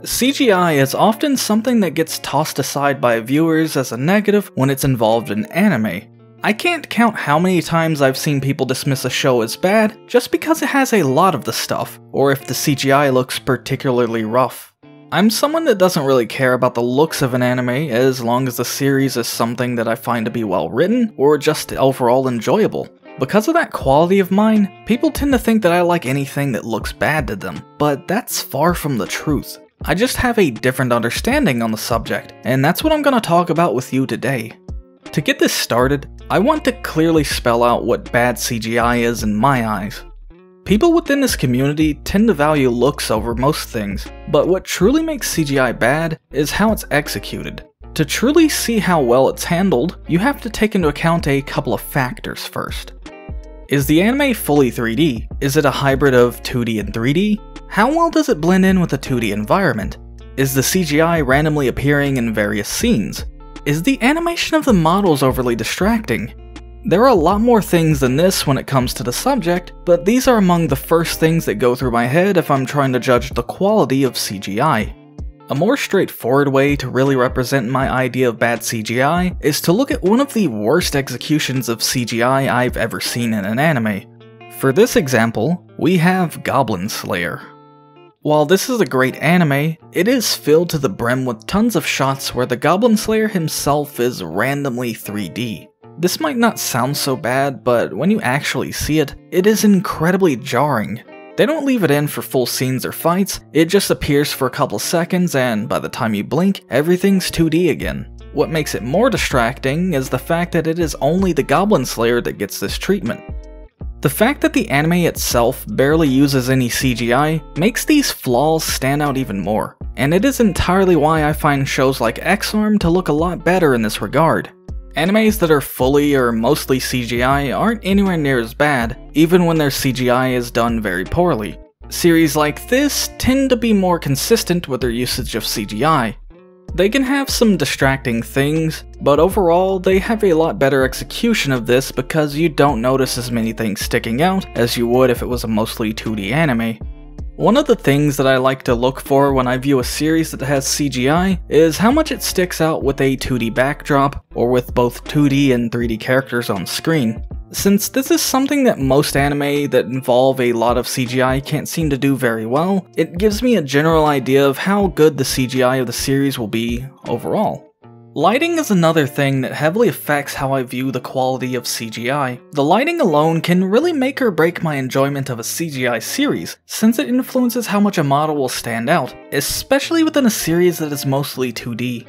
CGI is often something that gets tossed aside by viewers as a negative when it's involved in anime. I can't count how many times I've seen people dismiss a show as bad just because it has a lot of the stuff, or if the CGI looks particularly rough. I'm someone that doesn't really care about the looks of an anime as long as the series is something that I find to be well written or just overall enjoyable. Because of that quality of mine, people tend to think that I like anything that looks bad to them, but that's far from the truth. I just have a different understanding on the subject, and that's what I'm going to talk about with you today. To get this started, I want to clearly spell out what bad CGI is in my eyes. People within this community tend to value looks over most things, but what truly makes CGI bad is how it's executed. To truly see how well it's handled, you have to take into account a couple of factors first. Is the anime fully 3D? Is it a hybrid of 2D and 3D? How well does it blend in with the 2D environment? Is the CGI randomly appearing in various scenes? Is the animation of the models overly distracting? There are a lot more things than this when it comes to the subject, but these are among the first things that go through my head if I'm trying to judge the quality of CGI. A more straightforward way to really represent my idea of bad CGI is to look at one of the worst executions of CGI I've ever seen in an anime. For this example, we have Goblin Slayer. While this is a great anime, it is filled to the brim with tons of shots where the Goblin Slayer himself is randomly 3D. This might not sound so bad, but when you actually see it, it is incredibly jarring. They don't leave it in for full scenes or fights, it just appears for a couple seconds and by the time you blink, everything's 2D again. What makes it more distracting is the fact that it is only the Goblin Slayer that gets this treatment. The fact that the anime itself barely uses any CGI makes these flaws stand out even more, and it is entirely why I find shows like X-Arm to look a lot better in this regard. Animes that are fully or mostly CGI aren't anywhere near as bad, even when their CGI is done very poorly. Series like this tend to be more consistent with their usage of CGI. They can have some distracting things, but overall they have a lot better execution of this because you don't notice as many things sticking out as you would if it was a mostly 2D anime. One of the things that I like to look for when I view a series that has CGI is how much it sticks out with a 2D backdrop or with both 2D and 3D characters on screen. Since this is something that most anime that involve a lot of CGI can't seem to do very well, it gives me a general idea of how good the CGI of the series will be overall. Lighting is another thing that heavily affects how I view the quality of CGI. The lighting alone can really make or break my enjoyment of a CGI series, since it influences how much a model will stand out, especially within a series that is mostly 2D.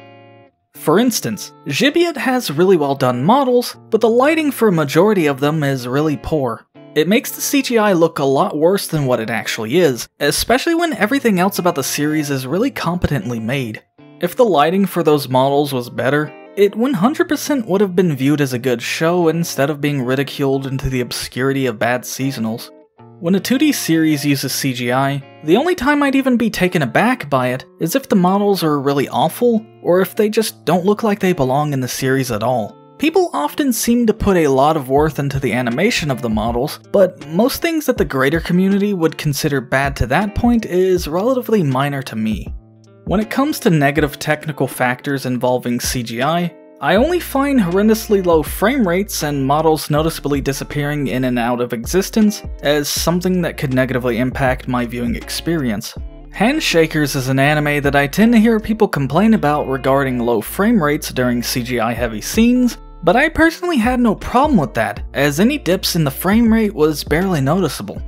For instance, Gibeat has really well done models, but the lighting for a majority of them is really poor. It makes the CGI look a lot worse than what it actually is, especially when everything else about the series is really competently made. If the lighting for those models was better, it 100% would have been viewed as a good show instead of being ridiculed into the obscurity of bad seasonals. When a 2D series uses CGI, the only time I'd even be taken aback by it is if the models are really awful, or if they just don't look like they belong in the series at all. People often seem to put a lot of worth into the animation of the models, but most things that the greater community would consider bad to that point is relatively minor to me. When it comes to negative technical factors involving CGI, I only find horrendously low frame rates and models noticeably disappearing in and out of existence as something that could negatively impact my viewing experience. Handshakers is an anime that I tend to hear people complain about regarding low frame rates during CGI heavy scenes, but I personally had no problem with that, as any dips in the frame rate was barely noticeable.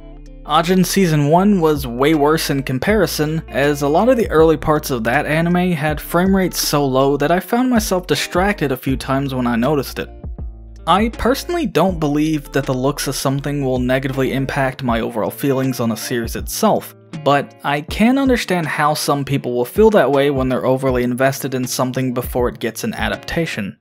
Ajin Season 1 was way worse in comparison, as a lot of the early parts of that anime had frame rates so low that I found myself distracted a few times when I noticed it. I personally don't believe that the looks of something will negatively impact my overall feelings on a series itself, but I can understand how some people will feel that way when they're overly invested in something before it gets an adaptation.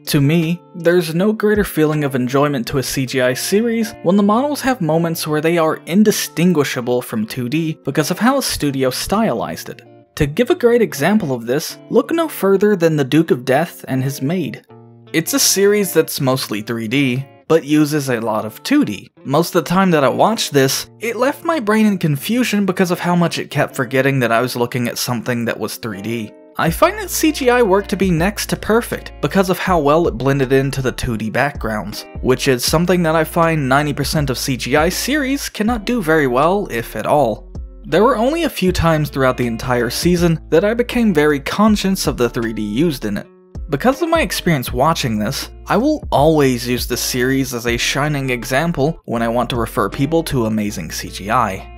To me, there's no greater feeling of enjoyment to a CGI series when the models have moments where they are indistinguishable from 2D because of how a studio stylized it. To give a great example of this, look no further than The Duke of Death and His Maid. It's a series that's mostly 3D, but uses a lot of 2D. Most of the time that I watched this, it left my brain in confusion because of how much it kept forgetting that I was looking at something that was 3D. I find that CGI worked to be next to perfect because of how well it blended into the 2D backgrounds, which is something that I find 90% of CGI series cannot do very well, if at all. There were only a few times throughout the entire season that I became very conscious of the 3D used in it. Because of my experience watching this, I will always use the series as a shining example when I want to refer people to amazing CGI.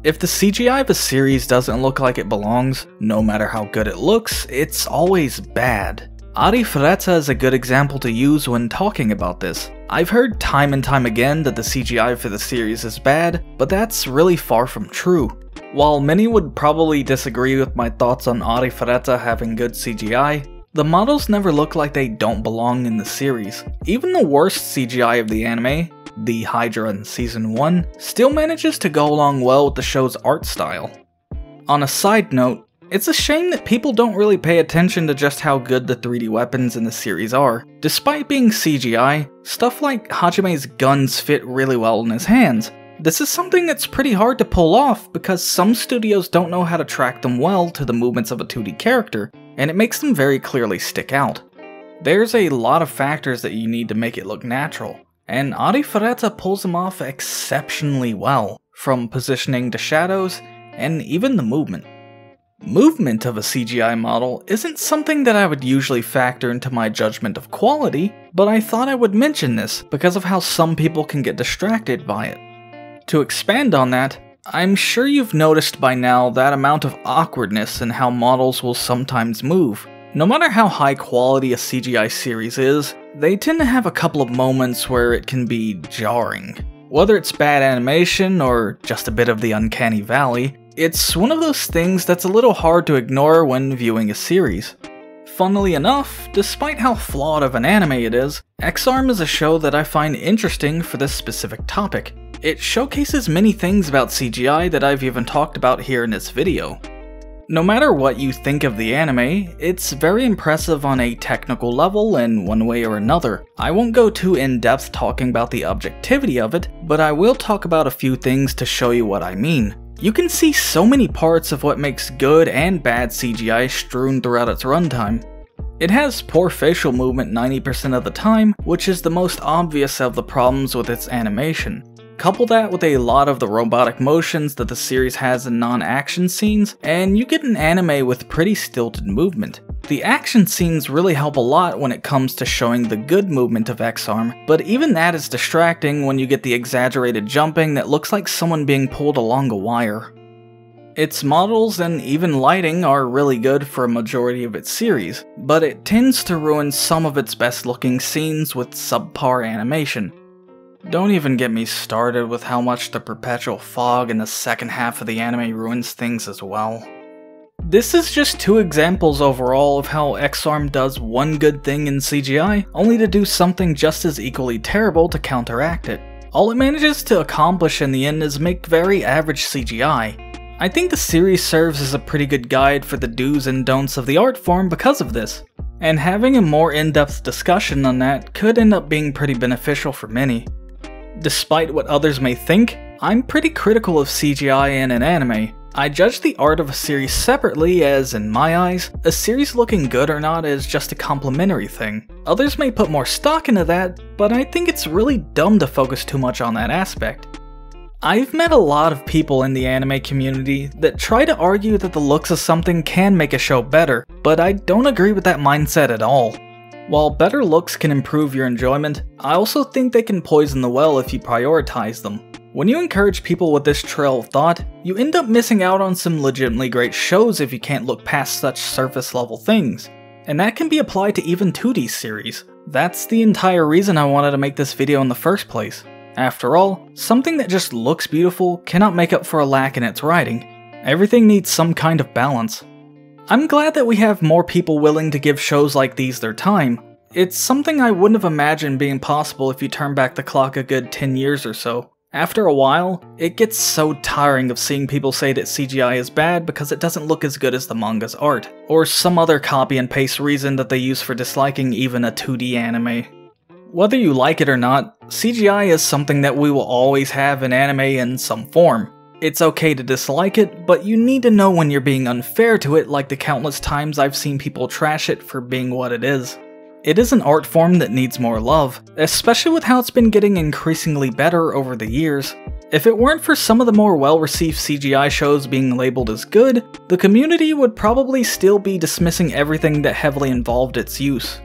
If the CGI of a series doesn't look like it belongs, no matter how good it looks, it's always bad. Ari Frezza is a good example to use when talking about this. I've heard time and time again that the CGI for the series is bad, but that's really far from true. While many would probably disagree with my thoughts on Ari Frezza having good CGI, the models never look like they don't belong in the series. Even the worst CGI of the anime, the Hydra in Season 1, still manages to go along well with the show's art style. On a side note, it's a shame that people don't really pay attention to just how good the 3D weapons in the series are. Despite being CGI, stuff like Hajime's guns fit really well in his hands. This is something that's pretty hard to pull off because some studios don't know how to track them well to the movements of a 2D character, and it makes them very clearly stick out. There's a lot of factors that you need to make it look natural, and Ari Frezza pulls them off exceptionally well, from positioning to shadows, and even the movement. Movement of a CGI model isn't something that I would usually factor into my judgment of quality, but I thought I would mention this because of how some people can get distracted by it. To expand on that, I'm sure you've noticed by now that amount of awkwardness in how models will sometimes move. No matter how high quality a CGI series is, they tend to have a couple of moments where it can be jarring. Whether it's bad animation or just a bit of the uncanny valley, it's one of those things that's a little hard to ignore when viewing a series. Funnily enough, despite how flawed of an anime it is, Ex-Arm is a show that I find interesting for this specific topic. It showcases many things about CGI that I've even talked about here in this video. No matter what you think of the anime, it's very impressive on a technical level in one way or another. I won't go too in-depth talking about the objectivity of it, but I will talk about a few things to show you what I mean. You can see so many parts of what makes good and bad CGI strewn throughout its runtime. It has poor facial movement 90% of the time, which is the most obvious of the problems with its animation. Couple that with a lot of the robotic motions that the series has in non-action scenes, and you get an anime with pretty stilted movement. The action scenes really help a lot when it comes to showing the good movement of Ex-Arm, but even that is distracting when you get the exaggerated jumping that looks like someone being pulled along a wire. Its models and even lighting are really good for a majority of its series, but it tends to ruin some of its best looking scenes with subpar animation. Don't even get me started with how much the perpetual fog in the second half of the anime ruins things as well. This is just two examples overall of how Ex-Arm does one good thing in CGI, only to do something just as equally terrible to counteract it. All it manages to accomplish in the end is make very average CGI. I think the series serves as a pretty good guide for the do's and don'ts of the art form because of this, and having a more in-depth discussion on that could end up being pretty beneficial for many. Despite what others may think, I'm pretty critical of CGI in an anime. I judge the art of a series separately as, in my eyes, a series looking good or not is just a complimentary thing. Others may put more stock into that, but I think it's really dumb to focus too much on that aspect. I've met a lot of people in the anime community that try to argue that the looks of something can make a show better, but I don't agree with that mindset at all. While better looks can improve your enjoyment, I also think they can poison the well if you prioritize them. When you encourage people with this trail of thought, you end up missing out on some legitimately great shows if you can't look past such surface level things. And that can be applied to even 2D series. That's the entire reason I wanted to make this video in the first place. After all, something that just looks beautiful cannot make up for a lack in its writing. Everything needs some kind of balance. I'm glad that we have more people willing to give shows like these their time. It's something I wouldn't have imagined being possible if you turn back the clock a good 10 years or so. After a while, it gets so tiring of seeing people say that CGI is bad because it doesn't look as good as the manga's art, or some other copy and paste reason that they use for disliking even a 2D anime. Whether you like it or not, CGI is something that we will always have in anime in some form. It's okay to dislike it, but you need to know when you're being unfair to it, like the countless times I've seen people trash it for being what it is. It is an art form that needs more love, especially with how it's been getting increasingly better over the years. If it weren't for some of the more well-received CGI shows being labeled as good, the community would probably still be dismissing everything that heavily involved its use.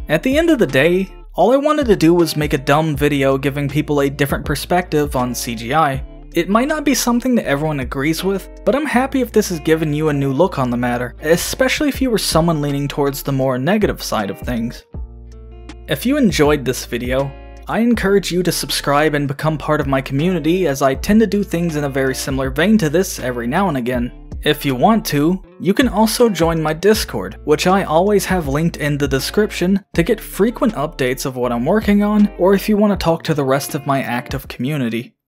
At the end of the day, all I wanted to do was make a dumb video giving people a different perspective on CGI. It might not be something that everyone agrees with, but I'm happy if this has given you a new look on the matter, especially if you were someone leaning towards the more negative side of things. If you enjoyed this video, I encourage you to subscribe and become part of my community, as I tend to do things in a very similar vein to this every now and again. If you want to, you can also join my Discord, which I always have linked in the description, to get frequent updates of what I'm working on, or if you want to talk to the rest of my active community.